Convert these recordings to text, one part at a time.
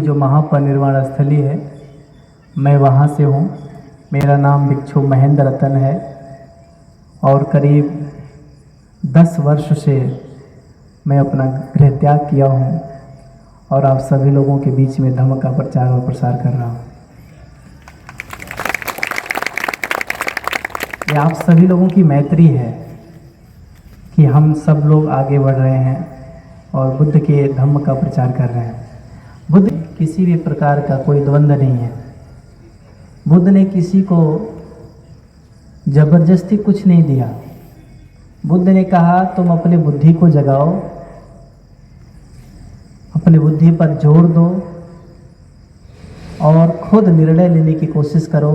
जो महापरिनिर्वाण स्थली है, मैं वहाँ से हूँ। मेरा नाम भिक्षु महेंद्र रतन है और करीब 10 वर्ष से मैं अपना गृह त्याग किया हूँ और आप सभी लोगों के बीच में धर्म का प्रचार और प्रसार कर रहा हूँ। ये आप सभी लोगों की मैत्री है कि हम सब लोग आगे बढ़ रहे हैं और बुद्ध के धम्म का प्रचार कर रहे हैं। बुद्ध किसी भी प्रकार का कोई द्वंद्व नहीं है। बुद्ध ने किसी को जबरदस्ती कुछ नहीं दिया। बुद्ध ने कहा तुम अपनी बुद्धि को जगाओ, अपनी बुद्धि पर जोर दो और खुद निर्णय लेने की कोशिश करो,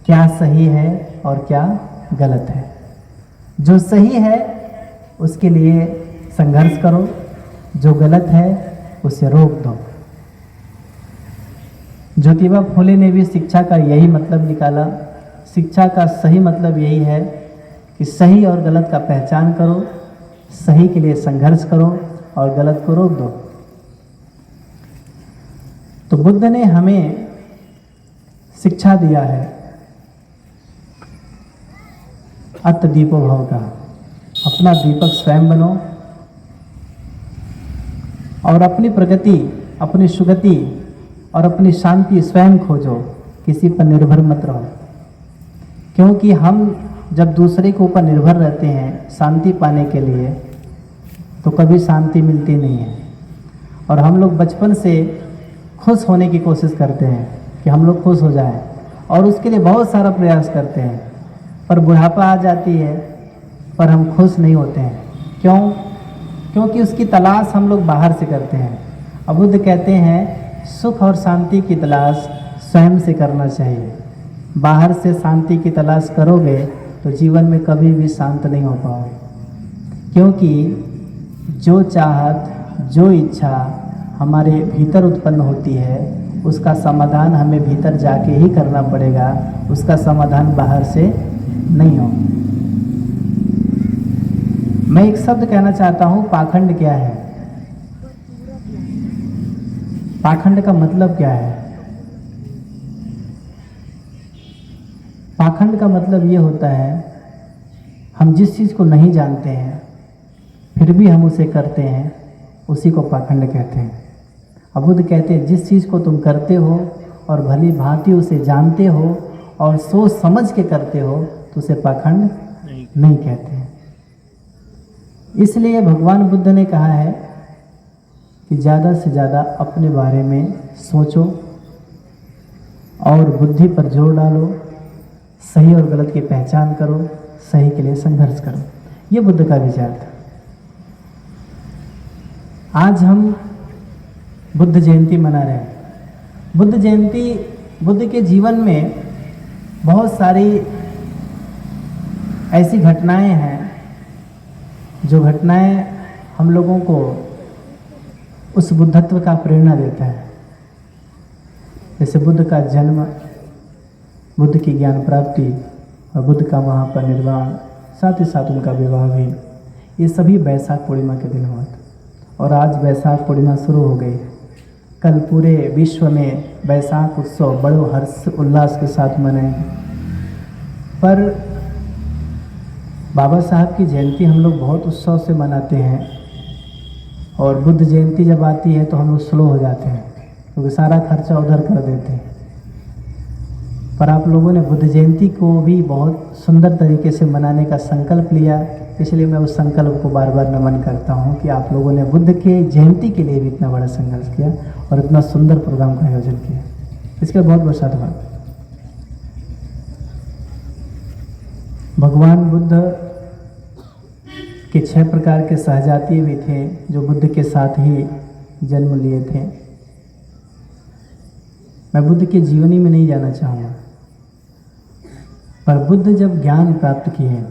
क्या सही है और क्या गलत है। जो सही है उसके लिए संघर्ष करो, जो गलत है उसे रोक दो। ज्योतिबा फुले ने भी शिक्षा का यही मतलब निकाला। शिक्षा का सही मतलब यही है कि सही और गलत का पहचान करो, सही के लिए संघर्ष करो और गलत को रोक दो। तो बुद्ध ने हमें शिक्षा दिया है अत दीपो भव का। अपना दीपक स्वयं बनो और अपनी प्रगति, अपनी सुगति और अपनी शांति स्वयं खोजो, किसी पर निर्भर मत रहो। क्योंकि हम जब दूसरे के ऊपर निर्भर रहते हैं शांति पाने के लिए तो कभी शांति मिलती नहीं है। और हम लोग बचपन से खुश होने की कोशिश करते हैं कि हम लोग खुश हो जाएं और उसके लिए बहुत सारा प्रयास करते हैं, पर बुढ़ापा आ जाती है पर हम खुश नहीं होते हैं। क्यों? क्योंकि उसकी तलाश हम लोग बाहर से करते हैं। अब बुद्ध कहते हैं सुख और शांति की तलाश स्वयं से करना चाहिए। बाहर से शांति की तलाश करोगे तो जीवन में कभी भी शांत नहीं हो पाओगे। क्योंकि जो चाहत, जो इच्छा हमारे भीतर उत्पन्न होती है उसका समाधान हमें भीतर जाके ही करना पड़ेगा, उसका समाधान बाहर से नहीं हो। मैं एक शब्द कहना चाहता हूँ, पाखंड क्या है? पाखंड का मतलब क्या है? पाखंड का मतलब ये होता है हम जिस चीज़ को नहीं जानते हैं फिर भी हम उसे करते हैं, उसी को पाखंड कहते हैं। अब बुद्ध कहते हैं जिस चीज़ को तुम करते हो और भली भांति उसे जानते हो और सोच समझ के करते हो तो उसे पाखंड नहीं कहते हैं। इसलिए भगवान बुद्ध ने कहा है कि ज़्यादा से ज़्यादा अपने बारे में सोचो और बुद्धि पर जोर डालो, सही और गलत की पहचान करो, सही के लिए संघर्ष करो। ये बुद्ध का विचार था। आज हम बुद्ध जयंती मना रहे हैं। बुद्ध जयंती, बुद्ध के जीवन में बहुत सारी ऐसी घटनाएं हैं जो घटनाएं हम लोगों को उस बुद्धत्व का प्रेरणा देता है। जैसे बुद्ध का जन्म, बुद्ध की ज्ञान प्राप्ति और बुद्ध का महापरिनिर्वाण, साथ ही साथ उनका विवाह भी, ये सभी वैशाख पूर्णिमा के दिन हुआ था। और आज वैशाख पूर्णिमा शुरू हो गई है। कल पूरे विश्व में वैशाख उत्सव बड़े हर्ष उल्लास के साथ मनाएंगे। पर बाबा साहब की जयंती हम लोग बहुत उत्सव से मनाते हैं और बुद्ध जयंती जब आती है तो हम लोग स्लो हो जाते हैं क्योंकि सारा खर्चा उधर कर देते हैं। पर आप लोगों ने बुद्ध जयंती को भी बहुत सुंदर तरीके से मनाने का संकल्प लिया, इसलिए मैं उस संकल्प को बार बार नमन करता हूँ कि आप लोगों ने बुद्ध के जयंती के लिए भी इतना बड़ा संघर्ष किया और इतना सुंदर प्रोग्राम का आयोजन किया। इसके बहुत बहुत साधुवाद। भगवान बुद्ध के 6 प्रकार के सहजाती भी थे जो बुद्ध के साथ ही जन्म लिए थे। मैं बुद्ध की जीवनी में नहीं जाना चाहूँगा, पर बुद्ध जब ज्ञान प्राप्त किए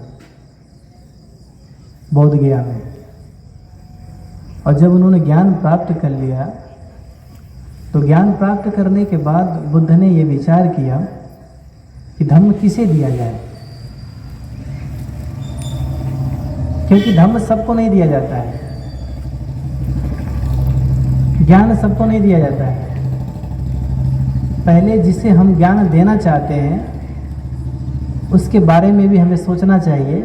बौद्ध गया में, और जब उन्होंने ज्ञान प्राप्त कर लिया तो ज्ञान प्राप्त करने के बाद बुद्ध ने ये विचार किया कि धम्म किसे दिया जाए, क्योंकि धम्म सबको नहीं दिया जाता है, ज्ञान सबको नहीं दिया जाता है। पहले जिसे हम ज्ञान देना चाहते हैं उसके बारे में भी हमें सोचना चाहिए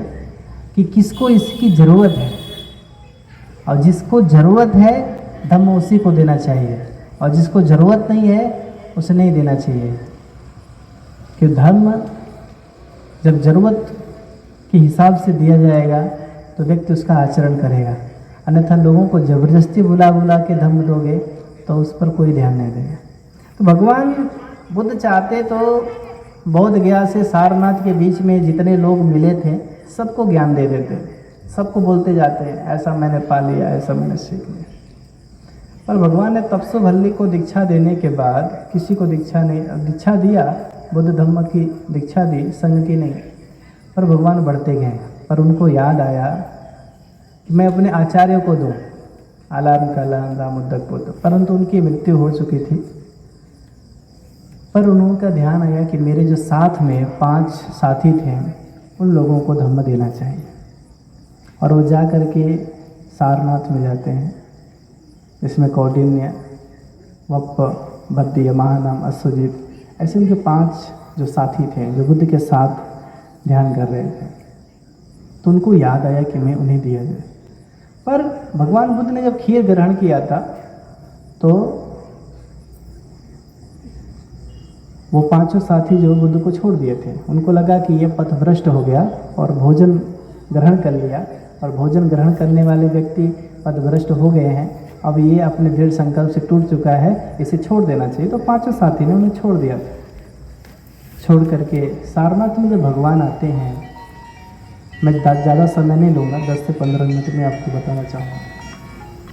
कि किसको इसकी ज़रूरत है, और जिसको ज़रूरत है धम्म उसी को देना चाहिए, और जिसको ज़रूरत नहीं है उसे नहीं देना चाहिए। कि धर्म जब ज़रूरत के हिसाब से दिया जाएगा तो व्यक्ति उसका आचरण करेगा, अन्यथा लोगों को ज़बरदस्ती बुला बुला के धर्म दोगे तो उस पर कोई ध्यान नहीं देगा। तो भगवान बुद्ध चाहते तो बोध गया से सारनाथ के बीच में जितने लोग मिले थे सबको ज्ञान दे देते, सबको बोलते जाते हैं ऐसा मैंने पा लिया, ऐसा मैंने सीख लिया। पर भगवान ने तपस्वभल्ली को दीक्षा देने के बाद किसी को दीक्षा दिया, बुद्ध धम्म की दीक्षा दी, संघ की नहीं। पर भगवान बढ़ते गए, पर उनको याद आया कि मैं अपने आचार्य को दूँ, आलाम कालाम राम उद्दक पुत्र, परंतु उनकी मृत्यु हो चुकी थी। पर उनका ध्यान आया कि मेरे जो साथ में 5 साथी थे उन लोगों को धम्म देना चाहिए, और वो जा कर के सारनाथ में जाते हैं। इसमें कौंडिन्य, वप्प, भद्दीय, महानाम, अश्वजित, ऐसे उनके 5 जो साथी थे जो बुद्ध के साथ ध्यान कर रहे थे, तो उनको याद आया कि मैं उन्हें दिया जाए। पर भगवान बुद्ध ने जब खीर ग्रहण किया था तो वो 5 साथी जो बुद्ध को छोड़ दिए थे, उनको लगा कि ये पथभ्रष्ट हो गया और भोजन ग्रहण कर लिया, और भोजन ग्रहण करने वाले व्यक्ति पथभ्रष्ट हो गए हैं, अब ये अपने दृढ़ संकल्प से टूट चुका है, इसे छोड़ देना चाहिए। तो 5 साथी ने उन्हें छोड़ दिया। छोड़ करके सारनाथ में जब भगवान आते हैं, मैं ज़्यादा समय नहीं लूँगा, 10 से 15 मिनट में आपको बताना चाहूँगा।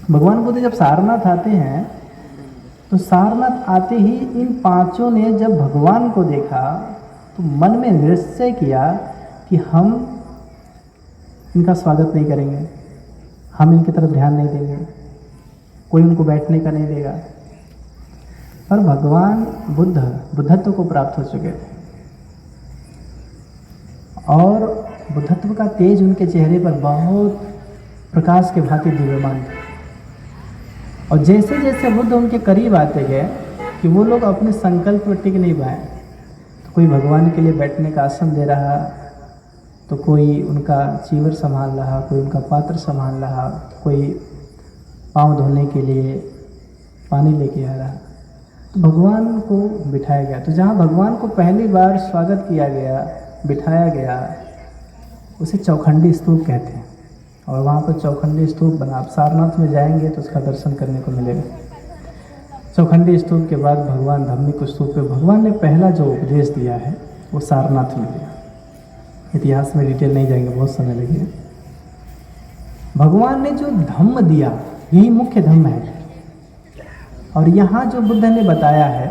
भगवान बुद्ध जब सारनाथ आते हैं तो सारनाथ आते ही इन 5 ने जब भगवान को देखा तो मन में निश्चय किया कि हम इनका स्वागत नहीं करेंगे, हम इनकी तरफ ध्यान नहीं देंगे, कोई उनको बैठने का नहीं देगा। पर भगवान बुद्ध बुद्धत्व को प्राप्त हो चुके थे और बुद्धत्व का तेज उनके चेहरे पर बहुत प्रकाश के भांति दिव्यमान था। और जैसे जैसे बुद्ध उनके करीब आते गए कि वो लोग अपने संकल्प पर टिक नहीं पाए, तो कोई भगवान के लिए बैठने का आसन दे रहा, तो कोई उनका चीवर संभाल रहा, कोई उनका पात्र संभाल रहा, तो कोई पाँव धोने के लिए पानी लेके आ रहा। तो भगवान को बिठाया गया। तो जहाँ भगवान को पहली बार स्वागत किया गया, बिठाया गया, उसे चौखंडी स्तूप कहते हैं। और वहाँ पर चौखंडी स्तूप बना, आप सारनाथ में जाएंगे तो उसका दर्शन करने को मिलेगा। चौखंडी स्तूप के बाद भगवान धम्मिक स्तूप पे भगवान ने पहला जो उपदेश दिया है वो सारनाथ में दिया। इतिहास में डिटेल नहीं जाएंगे, बहुत समय लगेगा। भगवान ने जो धम्म दिया यही मुख्य धम्म है, और यहाँ जो बुद्ध ने बताया है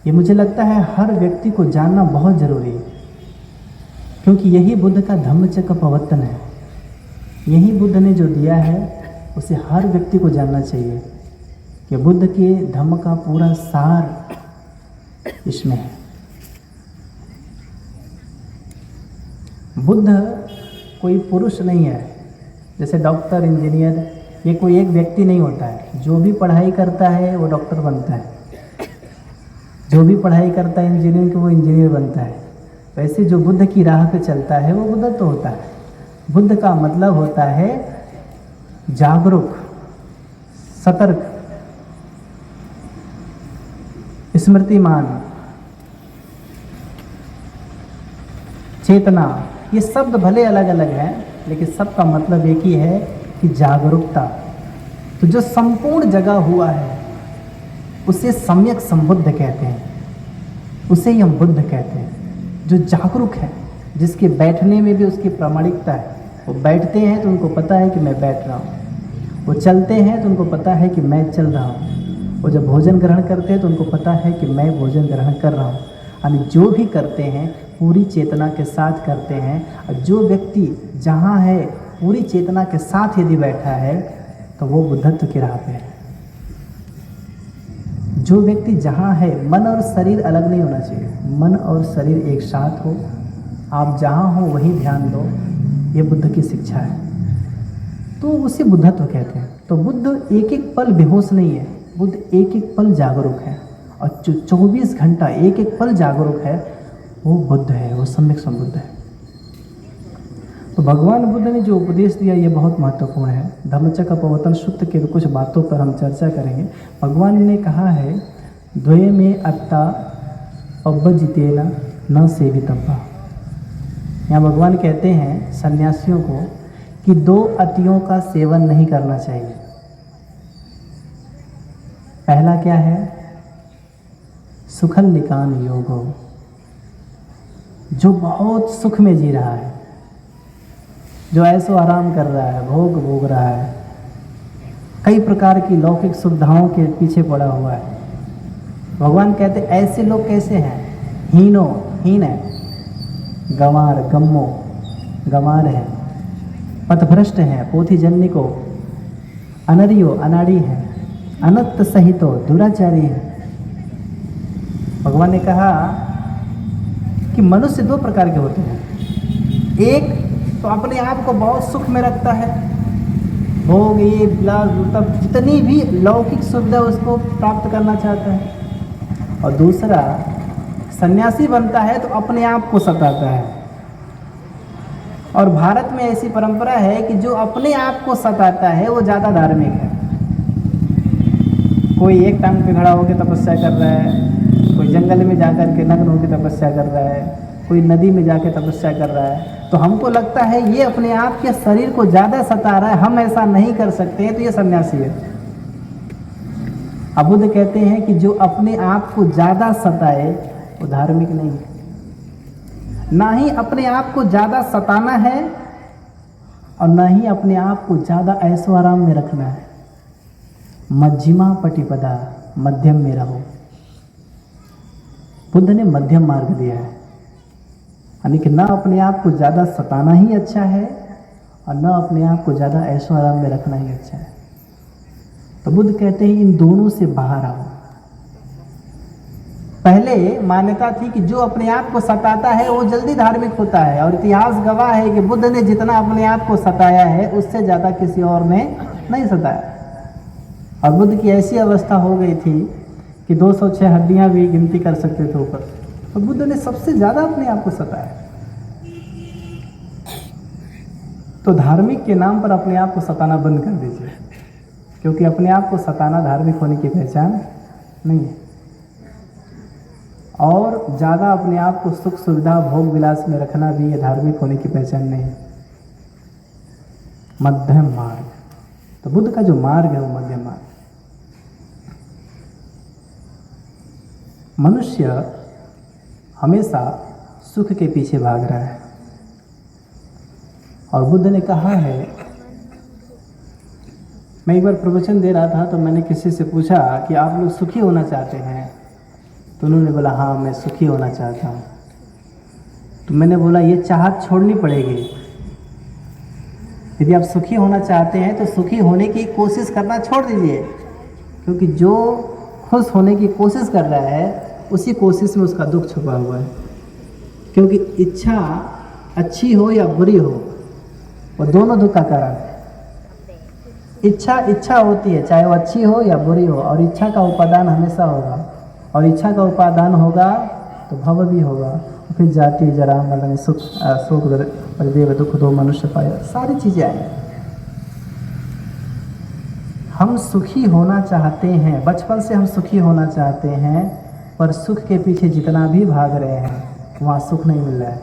ये मुझे लगता है हर व्यक्ति को जानना बहुत ज़रूरी है, क्योंकि यही बुद्ध का धम्मचक्र प्रवर्तन है। यही बुद्ध ने जो दिया है उसे हर व्यक्ति को जानना चाहिए कि बुद्ध के धम्म का पूरा सार इसमें है। बुद्ध कोई पुरुष नहीं है, जैसे डॉक्टर, इंजीनियर, ये कोई एक व्यक्ति नहीं होता है। जो भी पढ़ाई करता है वो डॉक्टर बनता है, जो भी पढ़ाई करता है इंजीनियरिंग की वो इंजीनियर बनता है। वैसे जो बुद्ध की राह पे चलता है वो बुद्ध तो होता है। बुद्ध का मतलब होता है जागरूक, सतर्क, स्मृतिमान, चेतना। ये शब्द भले अलग अलग हैं लेकिन सबका मतलब एक ही है कि जागरूकता। तो जो संपूर्ण जगा हुआ है उसे सम्यक संबुद्ध कहते हैं, उसे ही हम बुद्ध कहते हैं। जो जागरूक है, जिसके बैठने में भी उसकी प्रामाणिकता है। वो बैठते हैं तो उनको पता है कि मैं बैठ रहा हूँ, वो चलते हैं तो उनको पता है कि मैं चल रहा हूँ, वो जब भोजन ग्रहण करते हैं तो उनको पता है कि मैं भोजन ग्रहण कर रहा हूँ। यानी जो भी करते हैं पूरी चेतना के साथ करते हैं। और जो व्यक्ति जहाँ है पूरी चेतना के साथ यदि बैठा है तो वो बुद्धत्व की राह पे है। जो व्यक्ति जहाँ है, मन और शरीर अलग नहीं होना चाहिए, मन और शरीर एक साथ हो, आप जहाँ हो वहीं ध्यान दो, ये बुद्ध की शिक्षा है। तो उसे बुद्धत्व कहते हैं। तो बुद्ध एक एक पल बेहोश नहीं है, बुद्ध एक एक पल जागरूक है। और जो 24 घंटा एक एक पल जागरूक है, वो बुद्ध है, वो सम्यक संबुद्ध है। तो भगवान बुद्ध ने जो उपदेश दिया ये बहुत महत्वपूर्ण है। धम्मचक्र प्रवर्तन सूत्र के कुछ बातों पर हम चर्चा करेंगे। भगवान ने कहा है, द्वय में अत्ता अव्वजितेन न सेवितव्या। यहाँ भगवान कहते हैं सन्यासियों को कि 2 अतियों का सेवन नहीं करना चाहिए। पहला क्या है? सुखल निकान योगो, जो बहुत सुख में जी रहा है, जो ऐसो आराम कर रहा है, भोग भोग रहा है, कई प्रकार की लौकिक सुविधाओं के पीछे पड़ा हुआ है। भगवान कहते ऐसे लोग कैसे हैं? हीन है, गंवार गम्मो गंवार है, पथभ्रष्ट है, पोथीजन्निको, अनरियो अनाड़ी है, अनत्त सहितो दुराचारी है। भगवान ने कहा कि मनुष्य 2 प्रकार के होते हैं। एक तो अपने आप को बहुत सुख में रखता है, भोग ये विलास तब जितनी भी लौकिक सुविधा उसको प्राप्त करना चाहता है। और दूसरा सन्यासी बनता है तो अपने आप को सताता है। और भारत में ऐसी परंपरा है कि जो अपने आप को सताता है वो ज़्यादा धार्मिक है। कोई एक टांग पे खड़ा होकर तपस्या कर रहा है, कोई जंगल में जाकर के नग्न होकर तपस्या कर रहा है, कोई नदी में जाकर तपस्या कर रहा है। तो हमको लगता है ये अपने आप के शरीर को ज़्यादा सता रहा है, हम ऐसा नहीं कर सकते हैं, तो ये सन्यासी है। अब बुद्ध कहते हैं कि जो अपने आप को ज़्यादा सताए वो धार्मिक नहीं है। ना ही अपने आप को ज़्यादा सताना है और ना ही अपने आप को ज़्यादा ऐशो आराम में रखना है। मध्यमा पटिपदा, मध्यम में रहो। बुद्ध ने मध्यम मार्ग दिया है, यानी कि ना अपने आप को ज़्यादा सताना ही अच्छा है और ना अपने आप को ज़्यादा ऐशो आराम में रखना ही अच्छा है। तो बुद्ध कहते हैं इन दोनों से बाहर आओ। पहले मान्यता थी कि जो अपने आप को सताता है वो जल्दी धार्मिक होता है, और इतिहास गवाह है कि बुद्ध ने जितना अपने आप को सताया है उससे ज़्यादा किसी और ने नहीं सताया। और बुद्ध की ऐसी अवस्था हो गई थी कि 206 हड्डियाँ भी गिनती कर सकते थे ऊपर। तो बुद्ध ने सबसे ज़्यादा अपने आप को सताया। तो धार्मिक के नाम पर अपने आप को सताना बंद कर दीजिए, क्योंकि अपने आप को सताना धार्मिक होने की पहचान नहीं है। और ज़्यादा अपने आप को सुख सुविधा भोग विलास में रखना भी ये धार्मिक होने की पहचान नहीं है। मध्यम मार्ग, तो बुद्ध का जो मार्ग है वो मध्यम मार्ग। मनुष्य हमेशा सुख के पीछे भाग रहा है, और बुद्ध ने कहा है, मैं एक बार प्रवचन दे रहा था तो मैंने किसी से पूछा कि आप लोग सुखी होना चाहते हैं? तो उन्होंने बोला हाँ मैं सुखी होना चाहता हूँ। तो मैंने बोला ये चाहत छोड़नी पड़ेगी। यदि आप सुखी होना चाहते हैं तो सुखी होने की कोशिश करना छोड़ दीजिए, क्योंकि जो खुश होने की कोशिश कर रहा है उसी कोशिश में उसका दुख छुपा हुआ है। क्योंकि इच्छा अच्छी हो या बुरी हो वो दोनों दुख का कारण है। इच्छा होती है, चाहे वो अच्छी हो या बुरी हो, और इच्छा का उपादान हमेशा होगा, और इच्छा का उपादान होगा तो भव भी होगा, फिर जाति जरा मरण सुख शोक देव दुख दो मनुष्य पाए, सारी चीज़ें आएंगी। हम सुखी होना चाहते हैं, बचपन से हम सुखी होना चाहते हैं, पर सुख के पीछे जितना भी भाग रहे हैं वहाँ सुख नहीं मिल रहा है।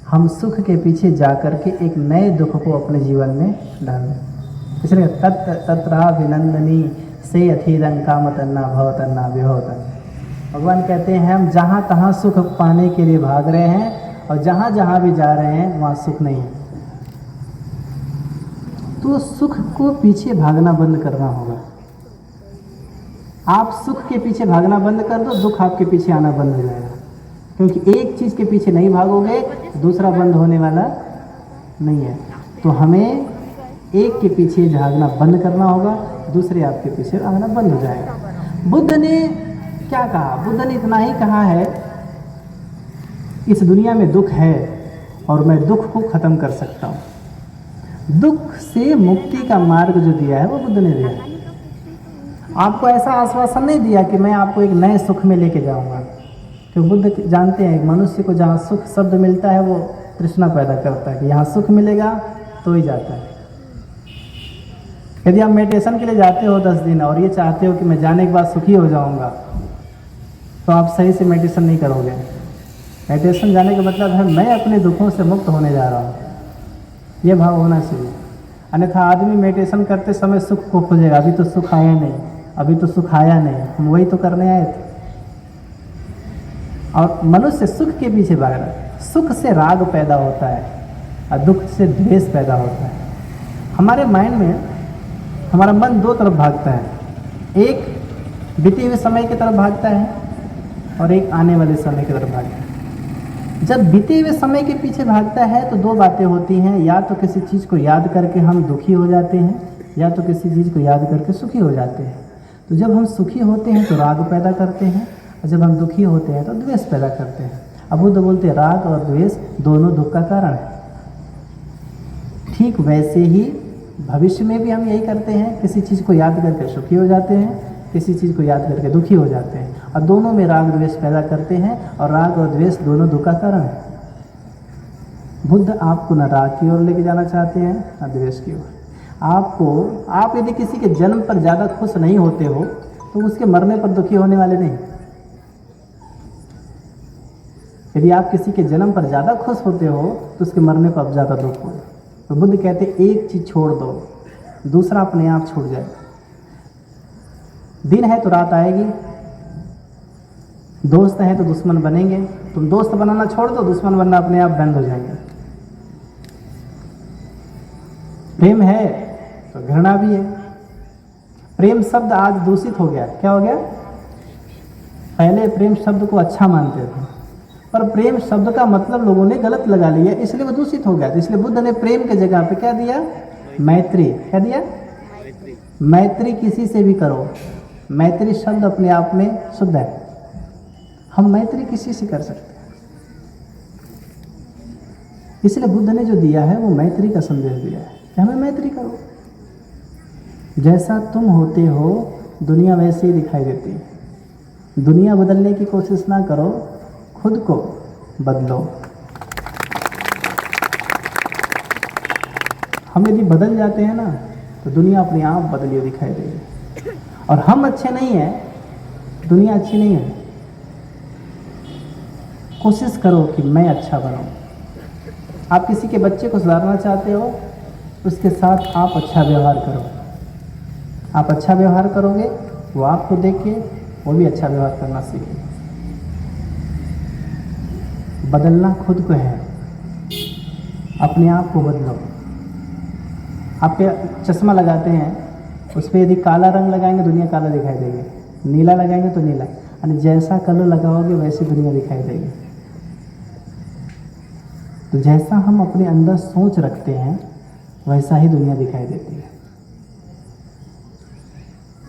हम सुख के पीछे जा कर के एक नए दुख को अपने जीवन में डाल दें। इसलिए तत्राभिनंदनी से अथीरं कामतन्ना भवतन्ना विभवतन। भगवान कहते हैं हम जहाँ तहाँ सुख पाने के लिए भाग रहे हैं, और जहाँ जहाँ भी जा रहे हैं वहाँ सुख नहीं है। तो सुख को पीछे भागना बंद करना होगा। आप सुख के पीछे भागना बंद कर दो, दुख आपके पीछे आना बंद हो जाएगा। क्योंकि एक चीज़ के पीछे नहीं भागोगे दूसरा बंद होने वाला नहीं है। तो हमें एक के पीछे भागना बंद करना होगा, दूसरे आपके पीछे भागना बंद हो जाएगा। बुद्ध ने क्या कहा? बुद्ध ने इतना ही कहा है, इस दुनिया में दुख है और मैं दुख को ख़त्म कर सकता हूँ। दुख से मुक्ति का मार्ग जो दिया है वो बुद्ध ने दिया है। आपको ऐसा आश्वासन नहीं दिया कि मैं आपको एक नए सुख में लेके जाऊंगा। क्योंकि बुद्ध जानते हैं मनुष्य को जहाँ सुख शब्द मिलता है वो तृष्णा पैदा करता है कि यहाँ सुख मिलेगा तो ही जाता है। यदि आप मेडिटेशन के लिए जाते हो 10 दिन और ये चाहते हो कि मैं जाने के बाद सुखी हो जाऊंगा, तो आप सही से मेडिटेशन नहीं करोगे। मेडिटेशन जाने का मतलब है मैं अपने दुखों से मुक्त होने जा रहा हूँ, ये भाव होना चाहिए। अन्यथा आदमी मेडिटेशन करते समय सुख को खोजेगा, अभी तो सुख आया नहीं, अभी तो सुख आया नहीं, हम वही तो करने आए थे। और मनुष्य सुख के पीछे भाग रहा है। सुख से राग पैदा होता है और दुख से द्वेष पैदा होता है। हमारे माइंड में हमारा मन दो तरफ भागता है, एक बीते हुए समय की तरफ भागता है और एक आने वाले समय की तरफ भागता है। जब बीते हुए समय के पीछे भागता है तो दो बातें होती हैं, या तो किसी चीज़ को याद करके हम दुखी हो जाते हैं, या तो किसी चीज़ को याद करके सुखी हो जाते हैं। तो जब हम सुखी होते हैं तो राग पैदा करते हैं, और जब हम दुखी होते हैं तो द्वेष पैदा करते हैं। अब बुद्ध बोलते हैं राग और द्वेष दोनों दुख का कारण है। ठीक वैसे ही भविष्य में भी हम यही करते हैं, किसी चीज़ को याद करके सुखी हो जाते हैं, किसी चीज़ को याद करके दुखी हो जाते हैं, और दोनों में राग द्वेष पैदा करते हैं, और राग और द्वेष दोनों दुख का कारण है। बुद्ध आपको न राग की ओर लेके जाना चाहते हैं न द्वेष की ओर। आप यदि किसी के जन्म पर ज़्यादा खुश नहीं होते हो तो उसके मरने पर दुखी होने वाले नहीं। यदि आप किसी के जन्म पर ज़्यादा खुश होते हो तो उसके मरने पर अब ज़्यादा दुख हो। तो बुद्ध कहते एक चीज़ छोड़ दो, दूसरा अपने आप छूट जाए। दिन है तो रात आएगी, दोस्त है तो दुश्मन बनेंगे। तुम दोस्त बनाना छोड़ दो, दुश्मन बनना अपने आप बंद हो जाएंगे। प्रेम है तो घृणा भी है। प्रेम शब्द आज दूषित हो गया। क्या हो गया? पहले प्रेम शब्द को अच्छा मानते थे, पर प्रेम शब्द का मतलब लोगों ने गलत लगा लिया, इसलिए वो दूषित हो गया। तो इसलिए बुद्ध ने प्रेम के जगह पे क्या दिया? मैत्री। क्या दिया? मैत्री किसी से भी करो। मैत्री शब्द अपने आप में शुद्ध है। हम मैत्री किसी से कर सकते हैं। इसलिए बुद्ध ने जो दिया है वो मैत्री का संदेश दिया है कि हमें मैत्री करो। जैसा तुम होते हो दुनिया वैसे ही दिखाई देती है। दुनिया बदलने की कोशिश ना करो, खुद को बदलो। हम यदि बदल जाते हैं ना तो दुनिया अपने आप बदली हुई दिखाई देगी। और हम अच्छे नहीं हैं, दुनिया अच्छी नहीं है। कोशिश करो कि मैं अच्छा बनूं। आप किसी के बच्चे को सुधारना चाहते हो, उसके साथ आप अच्छा व्यवहार करो। आप अच्छा व्यवहार करोगे, वो आपको देख के वो भी अच्छा व्यवहार करना सीखेगा। बदलना खुद को है, अपने आप को बदलो। आप चश्मा लगाते हैं, उस पर यदि काला रंग लगाएंगे दुनिया काला दिखाई देगी, नीला लगाएंगे तो नीला, यानी जैसा कलर लगाओगे वैसी दुनिया दिखाई देगी। तो जैसा हम अपने अंदर सोच रखते हैं वैसा ही दुनिया दिखाई देती है।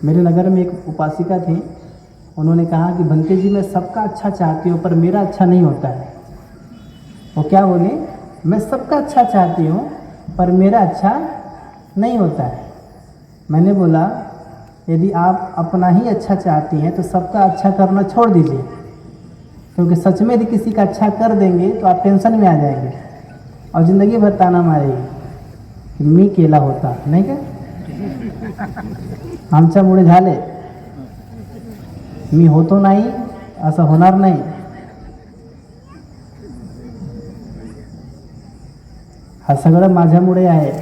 मेरे नगर में एक उपासिका थी, उन्होंने कहा कि भंते जी मैं सबका अच्छा चाहती हूँ पर मेरा अच्छा नहीं होता है। वो क्या बोली? मैं सबका अच्छा चाहती हूँ पर मेरा अच्छा नहीं होता है। मैंने बोला यदि आप अपना ही अच्छा चाहती हैं तो सबका अच्छा करना छोड़ दीजिए, क्योंकि सच में यदि किसी का अच्छा कर देंगे तो आप टेंशन में आ जाएंगे और ज़िंदगी भर ताना मारेगी कि मी केला होता नहीं क्या आमच्या मुळे झाले, मी होतो नाही असं होणार नाही। हा सगळं माझ्यामुळे आहे।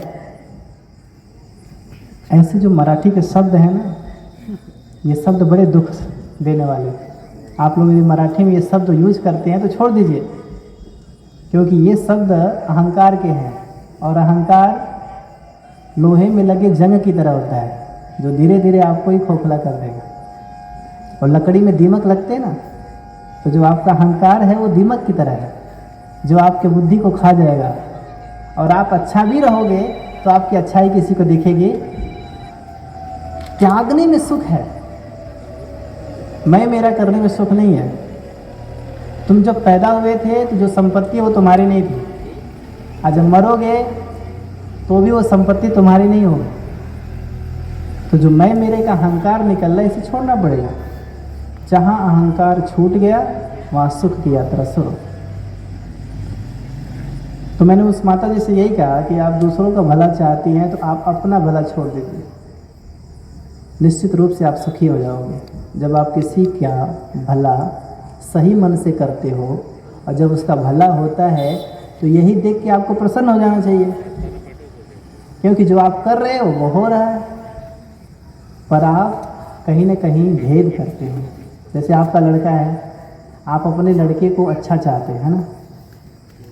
ऐसे जो मराठी के शब्द हैं ना, ये शब्द बड़े दुख देने वाले। आप लोग यदि मराठी में ये शब्द यूज करते हैं तो छोड़ दीजिए, क्योंकि ये शब्द अहंकार के हैं और अहंकार लोहे में लगे जंग की तरह होता है जो धीरे धीरे आपको ही खोखला कर देगा। और लकड़ी में दीमक लगते हैं ना, तो जो आपका अहंकार है वो दीमक की तरह है जो आपके बुद्धि को खा जाएगा। और आप अच्छा भी रहोगे तो आपकी अच्छाई किसी को दिखेगी। त्यागने में सुख है, मैं मेरा करने में सुख नहीं है। तुम जब पैदा हुए थे तो जो संपत्ति वो तुम्हारी नहीं थी, आज जब मरोगे तो भी वो संपत्ति तुम्हारी नहीं होगी। तो जो मैं मेरे का अहंकार निकल रहा है इसे छोड़ना पड़ेगा। जहाँ अहंकार छूट गया वहाँ सुख की यात्रा शुरू। तो मैंने उस माता जी से यही कहा कि आप दूसरों का भला चाहती हैं तो आप अपना भला छोड़ दीजिए, निश्चित रूप से आप सुखी हो जाओगे। जब आप किसी का भला सही मन से करते हो और जब उसका भला होता है तो यही देख के आपको प्रसन्न हो जाना चाहिए, क्योंकि जो आप कर रहे हो वो हो रहा है, पर आप कहीं ना कहीं भेद करते हो। जैसे आपका लड़का है, आप अपने लड़के को अच्छा चाहते हैं ना,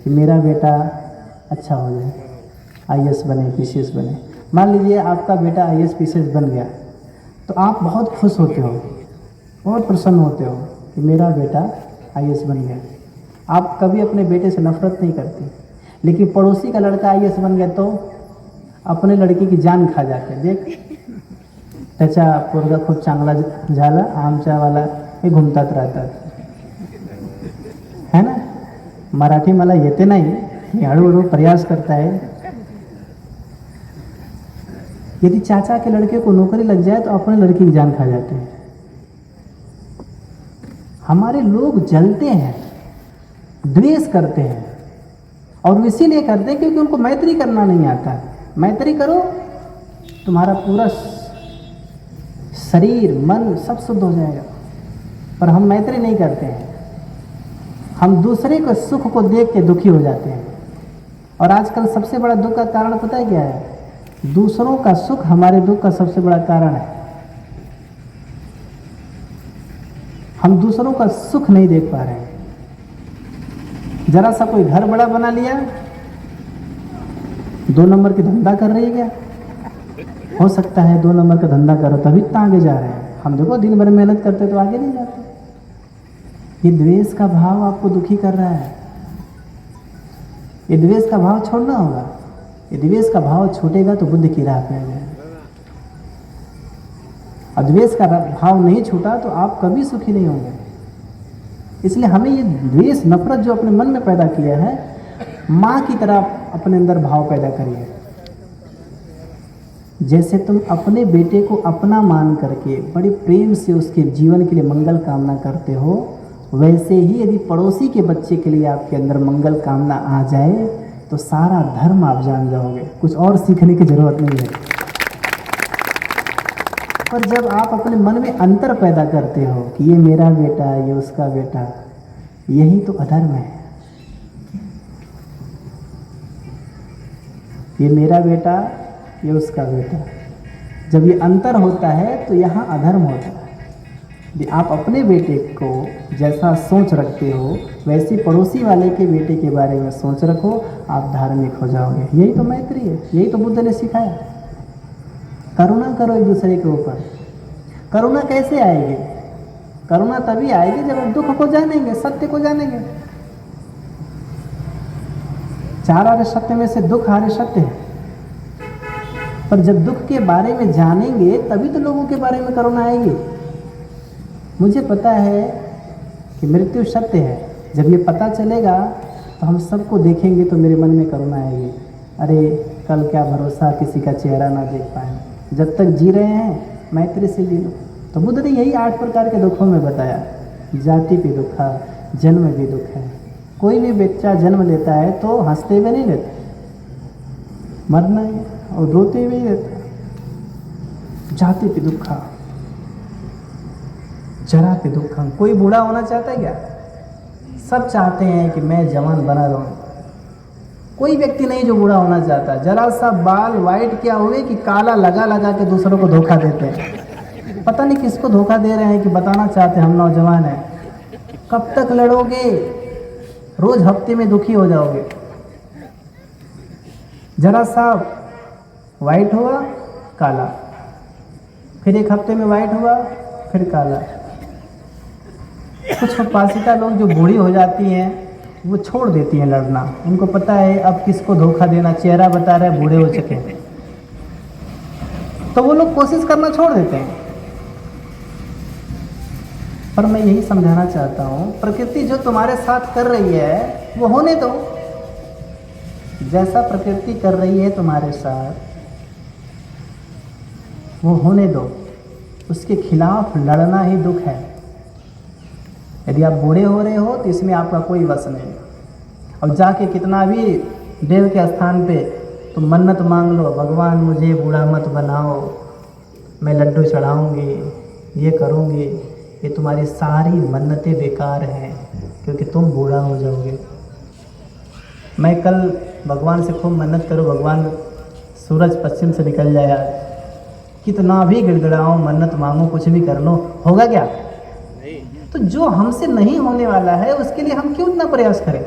कि मेरा बेटा अच्छा हो जाए, आईएएस बने, पीसीएस बने। मान लीजिए आपका बेटा आईएएस पीसीएस बन गया तो आप बहुत खुश होते हो, बहुत प्रसन्न होते हो कि मेरा बेटा आईएएस बन गया। आप कभी अपने बेटे से नफरत नहीं करते। लेकिन पड़ोसी का लड़का आईएएस बन गया तो अपने लड़के की जान खा जाते हैं। देख त्याचा पोरगा खूप चांगला झाला, आमच्या वाला हे घुमतात राहतात, है ना। मराठी मला येते नाही, मी हळूहळू प्रयास करता है। यदि चाचा के लड़के को नौकरी लग जाए तो अपने लड़की की जान खा जाते हैं। हमारे लोग जलते हैं, द्वेष करते हैं, और इसीलिए करते हैं क्योंकि उनको मैत्री करना नहीं आता। मैत्री करो, तुम्हारा पूरा शरीर मन सब शुद्ध हो जाएगा। पर हम मैत्री नहीं करते हैं, हम दूसरे के सुख को देख के दुखी हो जाते हैं। और आजकल सबसे बड़ा दुख का कारण पता है क्या है? दूसरों का सुख हमारे दुख का सबसे बड़ा कारण है। हम दूसरों का सुख नहीं देख पा रहे हैं। जरा सा कोई घर बड़ा बना लिया, 2 नंबर की धंधा कर रही है क्या? हो सकता है 2 नंबर का धंधा करो तभी इतना आगे जा रहे हैं। हम देखो दिन भर मेहनत करते तो आगे नहीं जाते। ये द्वेष का भाव आपको दुखी कर रहा है। ये द्वेष का भाव छोड़ना होगा। ये द्वेष का भाव छूटेगा तो बुद्ध की राह पे आ जाएगा। और द्वेष का भाव नहीं छूटा तो आप कभी सुखी नहीं होंगे। इसलिए हमें ये द्वेष, नफरत जो अपने मन में पैदा किया है, माँ की तरह अपने अंदर भाव पैदा करिए। जैसे तुम अपने बेटे को अपना मान करके बड़े प्रेम से उसके जीवन के लिए मंगल कामना करते हो, वैसे ही यदि पड़ोसी के बच्चे के लिए आपके अंदर मंगल कामना आ जाए तो सारा धर्म आप जान जाओगे। कुछ और सीखने की जरूरत नहीं है। पर जब आप अपने मन में अंतर पैदा करते हो कि ये मेरा बेटा, ये उसका बेटा, यही तो अधर्म है। ये मेरा बेटा, ये उसका बेटा, जब ये अंतर होता है तो यहाँ अधर्म होता है। यदि आप अपने बेटे को जैसा सोच रखते हो वैसे पड़ोसी वाले के बेटे के बारे में सोच रखो, आप धार्मिक हो जाओगे। यही तो मैत्री है, यही तो बुद्ध ने सिखाया। करुणा करो एक दूसरे के ऊपर। करुणा कैसे आएगी? करुणा तभी आएगी जब आप दुख को जानेंगे, सत्य को जानेंगे। 4 आर्य सत्य में से दुख आर्य सत्य है। पर जब दुख के बारे में जानेंगे तभी तो लोगों के बारे में करुणा आएगी। मुझे पता है कि मृत्यु सत्य है। जब ये पता चलेगा तो हम सबको देखेंगे तो मेरे मन में करुणा आएगी। अरे कल क्या भरोसा किसी का चेहरा ना देख पाए। जब तक जी रहे हैं मैत्री से जी लो। तो बुद्ध ने यही 8 प्रकार के दुखों में बताया। जाति भी दुख है, जन्म भी दुख है। कोई भी बच्चा जन्म लेता है तो हंसते हुए नहीं लेता, मरना ही और रोते हुए ही रहता। जाति भी दुख, जरा पे दुखम। कोई बूढ़ा होना चाहता है क्या? सब चाहते हैं कि मैं जवान बना रहूं। कोई व्यक्ति नहीं जो बूढ़ा होना चाहता। जरा सा बाल वाइट क्या हुए कि काला लगा लगा के दूसरों को धोखा देते हैं। पता नहीं किसको धोखा दे रहे हैं कि बताना चाहते हैं हम नौजवान हैं। कब तक लड़ोगे? रोज हफ्ते में दुखी हो जाओगे। जरा सा वाइट हुआ काला, फिर एक हफ्ते में वाइट हुआ फिर काला। कुछ उपासिका लोग जो बूढ़ी हो जाती हैं वो छोड़ देती हैं लड़ना। उनको पता है अब किसको धोखा देना, चेहरा बता रहा है बूढ़े हो चुके हैं, तो वो लोग कोशिश करना छोड़ देते हैं। पर मैं यही समझाना चाहता हूँ, प्रकृति जो तुम्हारे साथ कर रही है वो होने दो। जैसा प्रकृति कर रही है तुम्हारे साथ वो होने दो, उसके खिलाफ लड़ना ही दुख है। यदि आप बूढ़े हो रहे हो तो इसमें आपका कोई वश नहीं। अब जाके कितना भी देव के स्थान पे तुम मन्नत मांग लो, भगवान मुझे बूढ़ा मत बनाओ, मैं लड्डू चढ़ाऊंगी, ये करूंगी, ये तुम्हारी सारी मन्नतें बेकार हैं, क्योंकि तुम बूढ़ा हो जाओगे। मैं कल भगवान से खूब मन्नत करूँ, भगवान सूरज पश्चिम से निकल जाए आज, कितना भी गिड़गिड़ाओ, मन्नत मांगो, कुछ भी कर लो, होगा क्या? तो जो हमसे नहीं होने वाला है उसके लिए हम क्यों इतना प्रयास करें?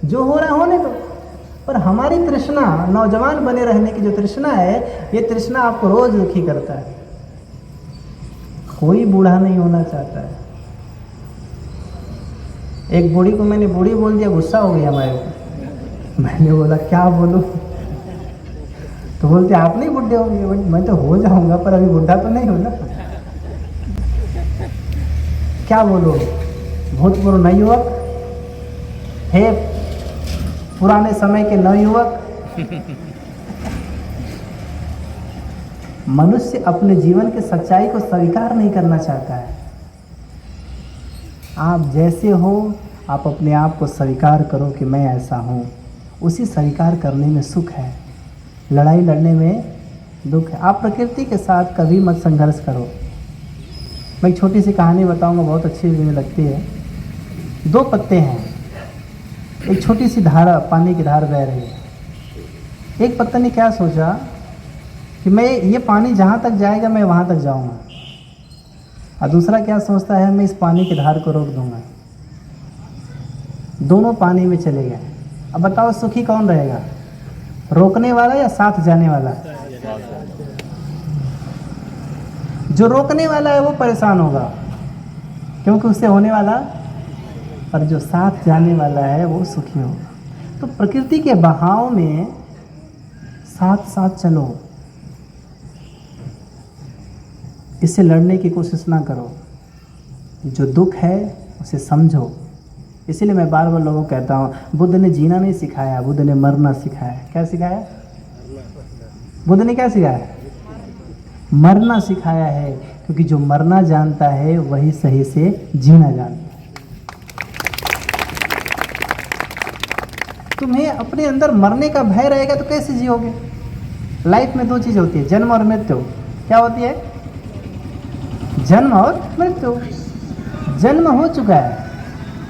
जो हो रहा होने दो। पर हमारी तृष्णा, नौजवान बने रहने की जो तृष्णा है, ये तृष्णा आपको रोज दुखी करता है। कोई बूढ़ा नहीं होना चाहता है। एक बूढ़ी को मैंने बूढ़ी बोल दिया, गुस्सा हो गया हमारे ऊपर। मैंने बोला क्या बोलूं? तो बोलते आप नहीं बुढ़े होंगे। मैं तो हो जाऊंगा, पर अभी बुढ़ा तो नहीं हूं ना। क्या बोलो? भूतपूर्व नवयुवक हे पुराने समय के नवयुवक। मनुष्य अपने जीवन के सच्चाई को स्वीकार नहीं करना चाहता है। आप जैसे हो, आप अपने आप को स्वीकार करो कि मैं ऐसा हूँ। उसी स्वीकार करने में सुख है, लड़ाई लड़ने में दुख है। आप प्रकृति के साथ कभी मत संघर्ष करो। मैं एक छोटी सी कहानी बताऊंगा, बहुत अच्छी मुझे लगती है। दो पत्ते हैं, एक छोटी सी धारा, पानी की धार बह रही है। एक पत्ते ने क्या सोचा कि मैं ये पानी जहाँ तक जाएगा मैं वहाँ तक जाऊँगा, और दूसरा क्या सोचता है, मैं इस पानी की धार को रोक दूँगा। दोनों पानी में चले गए। अब बताओ सुखी कौन रहेगा, रोकने वाला या साथ जाने वाला? जो रोकने वाला है वो परेशान होगा, क्योंकि उससे होने वाला, और जो साथ जाने वाला है वो सुखी होगा। तो प्रकृति के बहाव में साथ साथ चलो, इससे लड़ने की कोशिश ना करो। जो दुख है उसे समझो। इसीलिए मैं बार बार लोगों को कहता हूँ, बुद्ध ने जीना नहीं सिखाया, बुद्ध ने मरना सिखाया। क्या सिखाया? बुद्ध ने क्या सिखाया? मरना सिखाया है, क्योंकि जो मरना जानता है वही सही से जीना जानता है। तुम्हें अपने अंदर मरने का भय रहेगा तो कैसे जियोगे? लाइफ में दो चीज होती है, जन्म और मृत्यु। क्या होती है? जन्म और मृत्यु। जन्म हो चुका है,